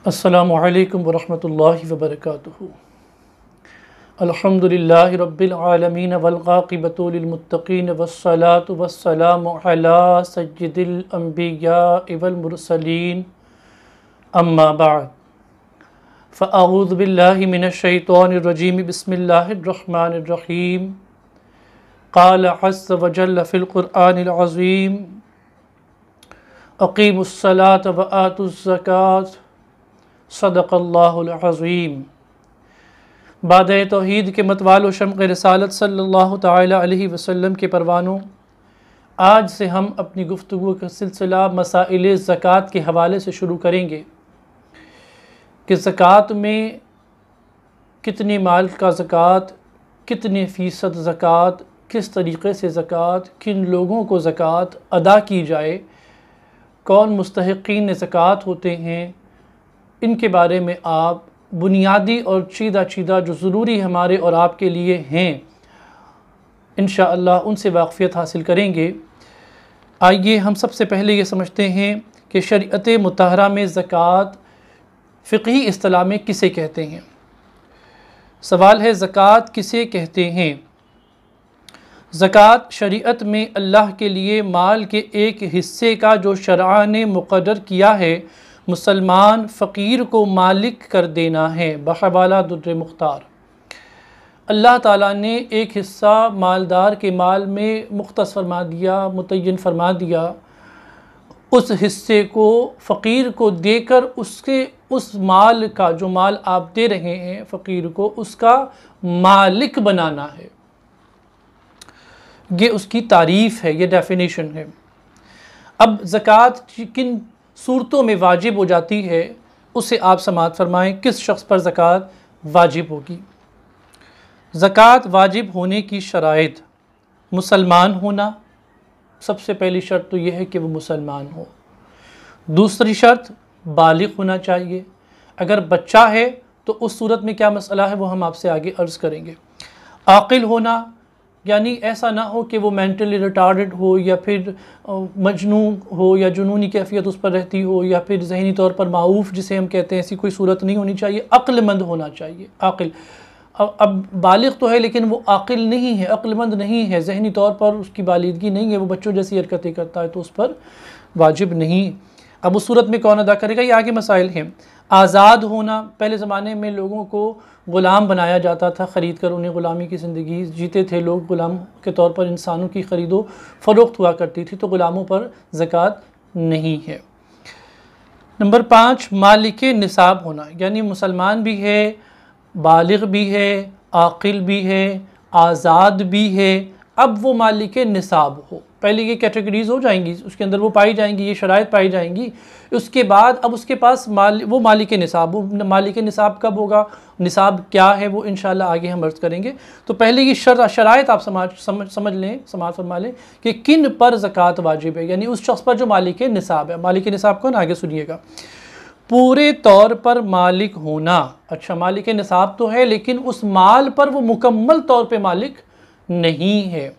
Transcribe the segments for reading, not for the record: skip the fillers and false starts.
अस्सलामु अलैकुम वरहमतुल्लाहि वबरकातुहू। अल्हम्दुलिल्लाहि रब्बिल आलमीन वल आक़िबतु लिल मुत्तक़ीन वस्सलातु वस्सलामु अला सय्यिदिल अंबियाइ वल मुरसलीन अम्मा बअद फ़अऊज़ु बिल्लाहि मिनश शैतानिर रजीम बिस्मिल्लाहिर रहमानिर रहीम। क़ाल अज़्ज़ व जल्ल फ़िल क़ुरआनिल अज़ीम अक़ीमुस्सलात व आतुज़्ज़कात सदक़ल्लाहुल अज़ीम। बाद तौहीद के मतवाल शम्क़ रिसालत सल्लल्लाहु तआला अलैहि वसल्लम के परवानों, आज से हम अपनी गुफ्तगू का सिलसिला मसाइल ज़कात के हवाले से शुरू करेंगे कि ज़कात में कितने माल का ज़कात, कितने फ़ीसद ज़कात, किस तरीक़े से ज़कात, किन लोगों को ज़कात अदा की जाए, कौन मुस्तहिक़ीन ज़कात होते हैं, इनके बारे में आप बुनियादी और चीदा जो ज़रूरी हमारे और आपके लिए हैं, इंशाअल्लाह उनसे वाक़फ़ियत हासिल करेंगे। आइए हम सबसे पहले ये समझते हैं कि शरीअत मुतहरा में ज़कात फ़िक़ही इस्तिलाह में किसे कहते हैं। सवाल है, ज़कात किसे कहते हैं? ज़कात शरीअत में अल्लाह के लिए माल के एक हिस्से का जो शरअ ने मुक़र्रर किया है, मुसलमान फ़कीर को मालिक कर देना है। बहवाला दुर्र मुख्तार, अल्लाह ताला ने एक हिस्सा मालदार के माल में मुख्तस फरमा दिया, मुतय्यन फरमा दिया। उस हिस्से को फ़कीर को देकर उसके उस माल का, जो माल आप दे रहे हैं फ़कीर को, उसका मालिक बनाना है। ये उसकी तारीफ़ है, ये डेफिनेशन है। अब ज़कात किन सूरतों में वाजिब हो जाती है, उसे आप समाअत फरमाएँ। किस शख्स पर ज़कात वाजिब होगी? ज़कात वाजिब होने की शराइत, मुसलमान होना, सबसे पहली शर्त तो यह है कि वो मुसलमान हो। दूसरी शर्त, बालिग होना चाहिए। अगर बच्चा है तो उस सूरत में क्या मसला है वो हम आपसे आगे अर्ज़ करेंगे। आक़िल होना, यानी ऐसा ना हो कि वो मेंटली रिटार्डेड हो या फिर मजनून हो या जुनूनी कैफियत उस पर रहती हो या फिर ज़हनी तौर पर माऊफ़ जिसे हम कहते हैं, ऐसी कोई सूरत नहीं होनी चाहिए। अक्लमंद होना चाहिए, आक़िल। अब बालिग तो है लेकिन वो आक़िल नहीं है, अक्लमंद नहीं है, ज़हनी तौर पर उसकी बालिदगी नहीं है, वो बच्चों जैसी हरकतें करता है, तो उस पर वाजिब नहीं। अब उस सूरत में कौन अदा करेगा, ये आगे मसाइल हैं। आज़ाद होना, पहले ज़माने में लोगों को ग़ुलाम बनाया जाता था, ख़रीद कर उन्हें ग़ुलामी की ज़िंदगी जीते थे लोग, ग़ुलाम के तौर पर इंसानों की ख़रीदो फ़रोख्त हुआ करती थी, तो ग़ुलामों पर ज़कात नहीं है। नंबर 5, मालिक निसाब होना, यानी मुसलमान भी है, बालिग भी है, आक़िल भी है, आज़ाद भी है। अब वो मालिक निसाब हो, पहले ये कैटेगरीज़ हो जाएंगी, उसके अंदर वो पाई जाएंगी, ये शराइत पाई जाएंगी। उसके बाद अब उसके पास वो मालिक निसाब हो। मालिक निसाब कब होगा, निसाब क्या है, वो इंशाअल्लाह आगे हम अर्ज़ करेंगे। तो पहले ये शराइत आप समझ लें, समाअत फरमा लें कि किन पर ज़कात वाजिब है, यानी उस शख्स पर जो मालिक निसाब है। मालिक निसाब कौन, आगे सुनिएगा। पूरे तौर पर मालिक होना। अच्छा, मालिक निसाब तो है लेकिन उस माल पर वो मुकम्मल तौर पे मालिक नहीं है।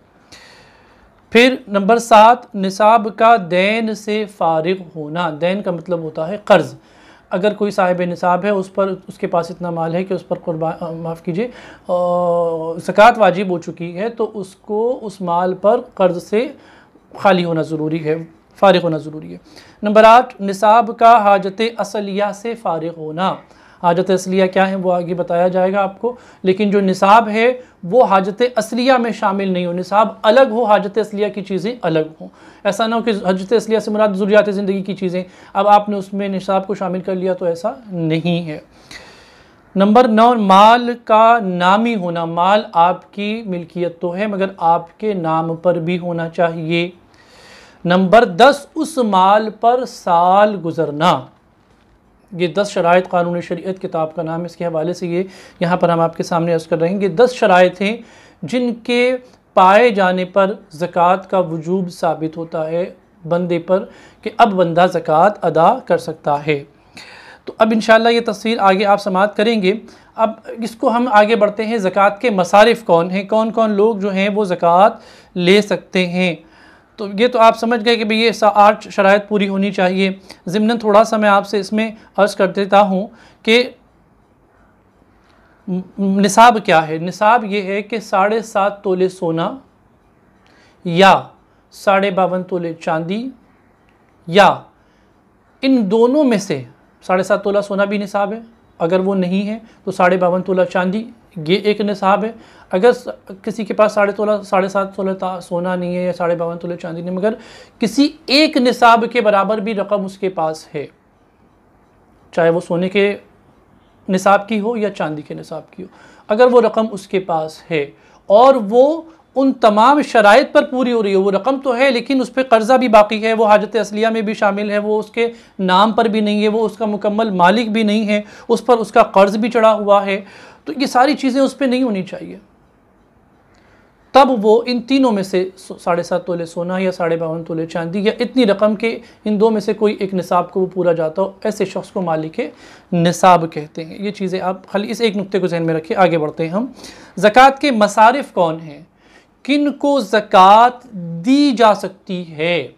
फिर नंबर 7, निसाब का दैन से फारिग होना। दैन का मतलब होता है कर्ज़। अगर कोई साहिब निसाब है, उस पर उसके पास इतना माल है कि उस पर माफ़ कीजिए ज़कात वाजिब हो चुकी है, तो उसको उस माल पर कर्ज़ से खाली होना ज़रूरी है, फ़ारिग होना ज़रूरी है। नंबर 8, निसाब का हाजत असलिया से फ़ारिग होना। हाजत असलिया क्या है वो आगे बताया जाएगा आपको, लेकिन जो निसाब है वो हाजत असलिया में शामिल नहीं हो। निसाब अलग हो, हाजत असलिया की चीज़ें अलग हों। ऐसा ना हो कि हाजत असलिया से मुराद ज़रूरियात ज़िंदगी की चीज़ें, अब आपने उसमें निसाब को शामिल कर लिया, तो ऐसा नहीं है। नंबर 9, माल का नामी होना। माल आपकी मिल्कियत तो है मगर आपके नाम पर भी होना चाहिए। नंबर 10, उस माल पर साल गुज़रना। ये 10 शराइत, क़ानून शरीयत किताब का नाम, इसके हवाले से ये यहाँ पर हम आपके सामने अर्ज़ कर रहे हैं कि 10 शराइत हैं जिनके पाए जाने पर ज़कात का वजूब साबित होता है बंदे पर, कि अब बंदा ज़कात अदा कर सकता है। तो अब इंशाअल्लाह ये तफ़सील आगे आप समाअत करेंगे। अब इसको हम आगे बढ़ते हैं, ज़कात के मसारिफ़ कौन हैं, कौन कौन लोग जो हैं वो ज़कात ले सकते हैं। तो ये तो आप समझ गए कि भाई ये 8 शराइत पूरी होनी चाहिए। ज़िम्नन थोड़ा सा मैं आपसे इसमें अर्ज़ कर देता हूँ कि निसाब क्या है। निसाब ये है कि 7.5 तोले सोना या 52.5 तोले चांदी, या इन दोनों में से 7.5 तोला सोना भी निसाब है, अगर वो नहीं है तो 52.5 तोला चांदी, ये एक निसाब है। अगर किसी के पास 7.5 तोला सोना नहीं है या 52.5 तोले चांदी नहीं, मगर किसी एक निसाब के बराबर भी रकम उसके पास है, चाहे वो सोने के निसाब की हो या चांदी के निसाब की हो, अगर वो रकम उसके पास है और वो उन तमाम शराइत पर पूरी हो रही है, वो रकम तो है लेकिन उस पर कर्ज़ा भी बाकी है, वो हाजत असलिया में भी शामिल है, वो उसके नाम पर भी नहीं है, वो उसका मुकम्मल मालिक भी नहीं है, उस पर उसका कर्ज़ भी चढ़ा हुआ है, तो ये सारी चीज़ें उस पर नहीं होनी चाहिए। तब वो इन तीनों में से 7.5 तोले सोना या 52.5 तोले चांदी या इतनी रकम के इन दो में से कोई एक निसाब को वो पूरा जाता हो, ऐसे शख्स को मालिक निसाब कहते हैं। ये चीज़ें आप खाली इस एक नुक्ते को ज़हन में रखें। आगे बढ़ते हैं हम। ज़कात के मसारिफ़ कौन हैं, किन को ज़कात दी जा सकती है।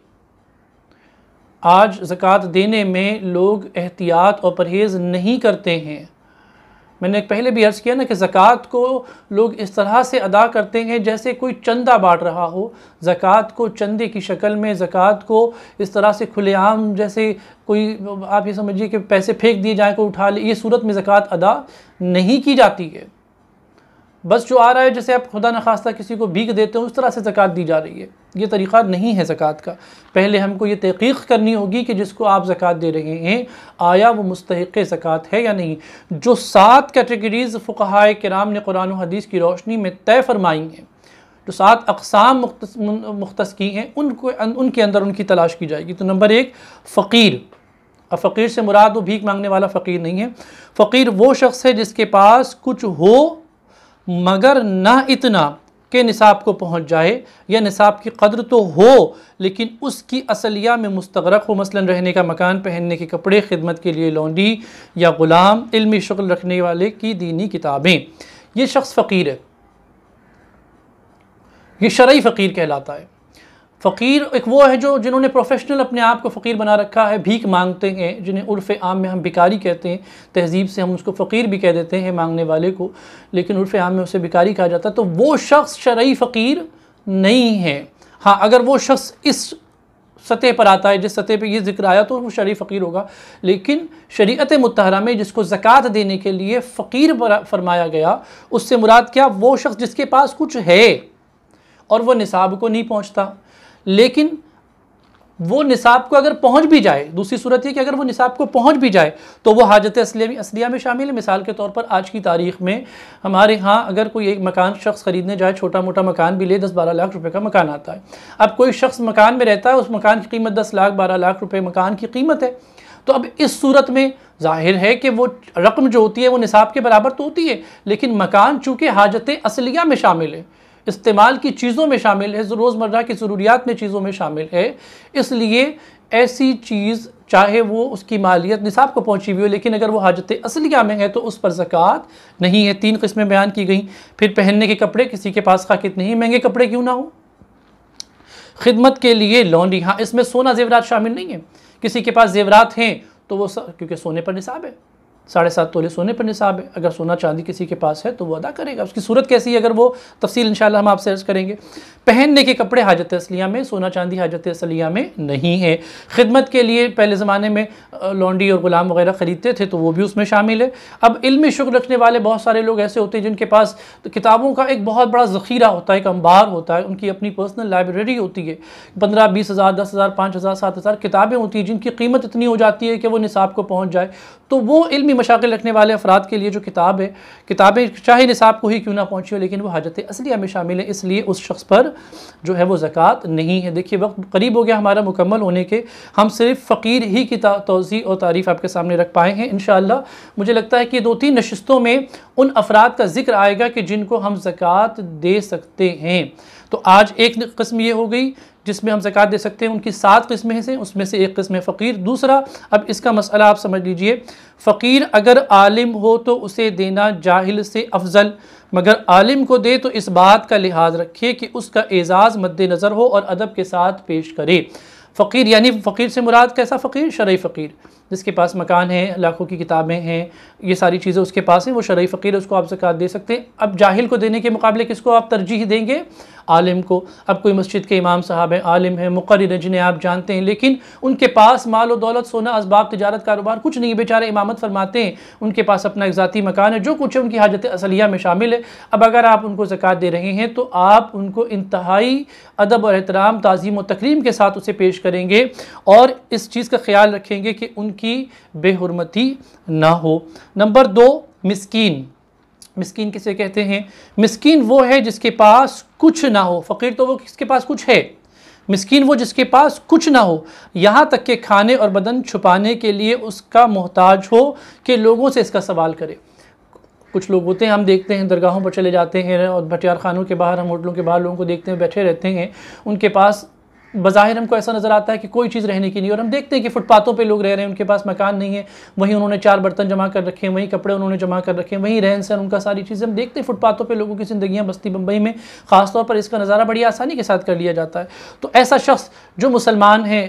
आज ज़कात देने में लोग एहतियात और परहेज़ नहीं करते हैं। मैंने पहले भी अर्ज़ किया ना कि ज़कात को लोग इस तरह से अदा करते हैं जैसे कोई चंदा बांट रहा हो। ज़कात को चंदे की शक्ल में, ज़कात को इस तरह से खुलेआम जैसे कोई, आप ये समझिए कि पैसे फेंक दिए जाए, कोई उठा ले, ये सूरत में ज़कात अदा नहीं की जाती है। बस जो आ रहा है, जैसे आप खुदा न खास्ता किसी को भीख देते हो, उस तरह से ज़कात दी जा रही है। ये तरीक़ा नहीं है ज़कात का। पहले हमको ये तहक़ीक़ करनी होगी कि जिसको आप ज़कात दे रहे हैं आया वो मुस्तहिक़ ज़कात है या नहीं। जो 7 कैटेगरीज़ फ़ुक़हाए किराम ने कुरान और हदीस की रोशनी में तय फरमाई हैं, जो 7 अक़साम मुख्तस की हैं, उनके अंदर उनकी तलाश की जाएगी। तो नंबर 1, फ़कीर। अब फ़कीर से मुराद वो भीख मांगने वाला फ़कीर नहीं है। फ़कीर वो शख्स है जिसके पास कुछ हो मगर ना इतना के निसाब को पहुंच जाए, या निसाब की कदर तो हो लेकिन उसकी असलिया में मुस्तगरक हो, मसलन रहने का मकान, पहनने के कपड़े, खिदमत के लिए लौंडी या ग़ुलाम, इल्मी शक्ल रखने वाले की दीनी किताबें। ये शख्स फ़कीर है, ये शरई फ़कीर कहलाता है। फ़कीर एक वो है जो जिन्होंने प्रोफेशनल अपने आप को फ़कीर बना रखा है, भीख मांगते हैं, जिन्हें उर्फ़ आम में हम भिकारी कहते हैं, तहज़ीब से हम उसको फ़कीर भी कह देते हैं मांगने वाले को, लेकिन उर्फ़ आम में उसे भिकारी कहा जाता है। तो वो शख्स शरई फ़कीर नहीं है। हाँ, अगर वो शख्स इस सतह पर आता है जिस सतह पर ये ज़िक्र आया तो वो शरई फ़कीर होगा। लेकिन शरीअत मुत्तहरा में जिसको ज़कात देने के लिए फ़कीर फरमाया गया, उससे मुराद क्या, वो शख्स जिसके पास कुछ है और वो निसाब को नहीं पहुँचता, लेकिन वो निसाब को अगर पहुंच भी जाए, दूसरी सूरत ये कि अगर वो निसाब को पहुंच भी जाए तो वो हाजत असलिया में शामिल है। मिसाल के तौर पर आज की तारीख़ में हमारे यहाँ अगर कोई एक मकान शख्स ख़रीदने जाए, छोटा मोटा मकान भी ले, 10-12 लाख रुपए का मकान आता है। अब कोई शख्स मकान में रहता है, उस मकान की कीमत 10 लाख 12 लाख रुपये मकान की कीमत है। तो अब इस सूरत में ज़ाहिर है कि वो रकम जो होती है वो निसाब के बराबर तो होती है, लेकिन मकान चूँकि हाजत असलिया में शामिल है, इस्तेमाल की चीज़ों में शामिल है, रोज़मर्रा की ज़रूरियात में चीज़ों में शामिल है, इसलिए ऐसी चीज़ चाहे वो उसकी मालियत निसाब को पहुंची हुई हो, लेकिन अगर वो हाजत असलिया में है तो उस पर ज़कात नहीं है। 3 किस्में बयान की गई। फिर पहनने के कपड़े, किसी के पास खा कितने ही महंगे कपड़े क्यों ना हो। खिदमत के लिए लॉन्ड्री, हाँ इसमें सोना जेवरात शामिल नहीं है। किसी के पास जेवरात हैं तो वो क्योंकि सोने पर निसाब है, 7.5 तोले सोने पर निसाब है। अगर सोना चांदी किसी के पास है तो वो अदा करेगा। उसकी सूरत कैसी है, अगर वो तफसील इंशाल्लाह हम आपसे अर्ज़ करेंगे। पहनने के कपड़े हाजत असलिया में, सोना चांदी हाजत असलिया में नहीं है। खिदमत के लिए पहले ज़माने में लौंडी और ग़ुलाम वगैरह ख़रीदते थे तो वो भी उसमें शामिल है। अब इल्मी शुग़्ल रखने वाले बहुत सारे लोग ऐसे होते हैं जिनके पास तो किताबों का एक बहुत बड़ा ज़ख़ीरा होता है, एक अंबार होता है, उनकी अपनी पर्सनल लाइब्रेरी होती है। 15-20 हज़ार, 10 हज़ार, 5 हज़ार, 7 हज़ार किताबें होती हैं जिनकी कीमत इतनी हो जाती है कि वो निसाब को पहुँच जाए। तो वो इल्मी मशागिल रखने वाले अफराद के लिए जो किताब है, किताबें चाहे निसाब को ही क्यों ना पहुँची हो लेकिन वो हाजत असलिया में शामिल है, इसलिए उस शख्स पर जो है वो ज़कात नहीं है। देखिए वक्त करीब हो गया हमारा मुकम्मल होने के, हम सिर्फ फ़कीर ही की तौज़ी और तारीफ़ आपके सामने रख पाए हैं। इंशाअल्लाह मुझे लगता है कि 2-3 नशिस्तों में उन अफराद का ज़िक्र आएगा कि जिनको हम ज़कात दे सकते हैं। तो आज एक किस्म ये हो गई जिसमें हम ज़कात दे सकते हैं, उनकी 7 किस्में हैं, उसमें से एक किस्म है फ़कीर। दूसरा, अब इसका मसला आप समझ लीजिए, फ़कीर अगर आलिम हो तो उसे देना जाहिल से अफजल, मगर आलिम को दे तो इस बात का लिहाज रखे कि उसका एजाज़ मद्देनज़र हो और अदब के साथ पेश करे। फ़कीर यानी फ़कीर से मुराद कैसा फ़कीर? शरई फ़कीर, जिसके पास मकान है, लाखों की किताबें हैं, ये सारी चीज़ें उसके पास हैं, वो शरई फ़कीर है, उसको आप ज़कात दे सकते हैं। अब जाहिल को देने के मुकाबले किसको आप तरजीह देंगे? आलिम को। अब कोई मस्जिद के इमाम साहब हैं, आलिम हैं, मुक़र्रिर हैं, जिन्हें आप जानते हैं, लेकिन उनके पास माल व दौलत, सोना, असबाब, तिजारत, कारोबार कुछ नहीं, बेचारे इमामत फरमाते हैं, उनके पास अपना एक ज़ाती मकान है, जो कुछ है उनकी हाजत असलिया में शामिल है। अब अगर आप उनको ज़कात दे रहे हैं तो आप उनको इंतहाई अदब और एहतराम, ताज़ीम और तकरीम के साथ उसे पेश करेंगे और इस चीज़ का ख्याल रखेंगे कि उनकी बेहुरमती ना हो। नंबर 2, मिस्कीन। मिस्कीन किसे कहते हैं? मिस्कीन वो है जिसके पास कुछ ना हो। फ़कीर तो वो किसके पास कुछ है, मिस्कीन वो जिसके पास कुछ ना हो, यहाँ तक कि खाने और बदन छुपाने के लिए उसका मोहताज हो कि लोगों से इसका सवाल करे। कुछ लोग होते हैं, हम देखते हैं दरगाहों पर चले जाते हैं और भटियार खानों के बाहर, हम होटलों के बाहर लोगों को देखते हैं बैठे रहते हैं, उनके पास बज़ाहिर हमको ऐसा नज़र आता है कि कोई चीज़ रहने की नहीं, और हम देखते हैं कि फुटपाथों पे लोग रह रहे हैं, उनके पास मकान नहीं है, वहीं उन्होंने 4 बर्तन जमा कर रखे हैं, वहीं कपड़े उन्होंने जमा कर रखे हैं, वहीं रहन सहन उनका, सारी चीज़ें हम देखते हैं फुटपाथों पे लोगों की ज़िंदगियाँ बस्ती बम्बई में ख़ास तौर पर इसका नज़ारा बड़ी आसानी के साथ कर लिया जाता है। तो ऐसा शख्स जो मुसलमान है,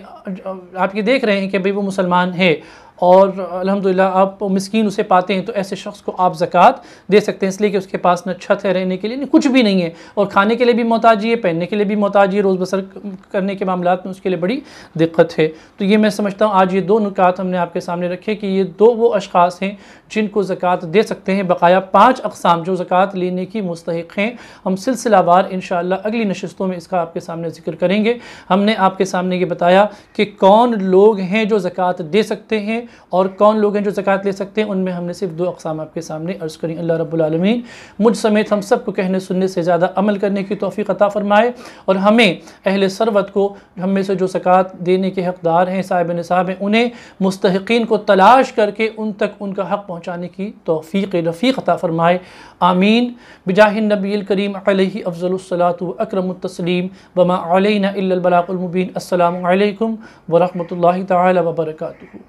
आप ये देख रहे हैं कि भाई वो मुसलमान है और अल्हम्दुलिल्लाह आप मिस्कीन उसे पाते हैं, तो ऐसे शख्स को आप ज़कात दे सकते हैं, इसलिए कि उसके पास न छत है रहने के लिए, कुछ भी नहीं है, और खाने के लिए भी मोहताजी है, पहनने के लिए भी मोहताजी है, रोज़ बसर करने के मामलात में उसके लिए बड़ी दिक्कत है। तो ये मैं समझता हूँ आज ये 2 नुकात हमने आपके सामने रखे कि ये 2 वो अशख़ास हैं जिनको ज़कात दे सकते हैं। बकाया 5 अक़साम जो ज़कात लेने की मुस्तहिक़ हैं, हम सिलसिलावार इंशाअल्लाह अगली नशिस्तों में इसका आपके सामने ज़िक्र करेंगे। हमने आपके सामने ये बताया कि कौन लोग हैं जो ज़कात दे सकते हैं और कौन लोग हैं जो ज़कात ले सकते हैं, उनमें हमने सिर्फ 2 अक़साम आपके सामने अर्ज़ करी। अल्लाह रब्बुल आलमीन मुझ समेत हम सबको कहने सुनने से ज़्यादा अमल करने की तौफ़ीक़ अता फ़रमाए और हमें अहले सरवत को, हम में से जो ज़कात देने के हक़दार हैं, साहिब निसाब हैं, उन्हें मुस्तहिक़ीन को तलाश करके उन तक उनका हक़ पहुँचाने की तौफ़ीक़ रफ़ीक़ अता फ़रमाए। आमीन। बिजाहिन नबील करीम अलैहि अफ़ज़लुस्सलातु व अकरमुत-तस्लीम व मा अलैना इल्लल बलागुल मुबीन। अस्सलामु अलैकुम व रहमतुल्लाहि तआला व बरकातुहू।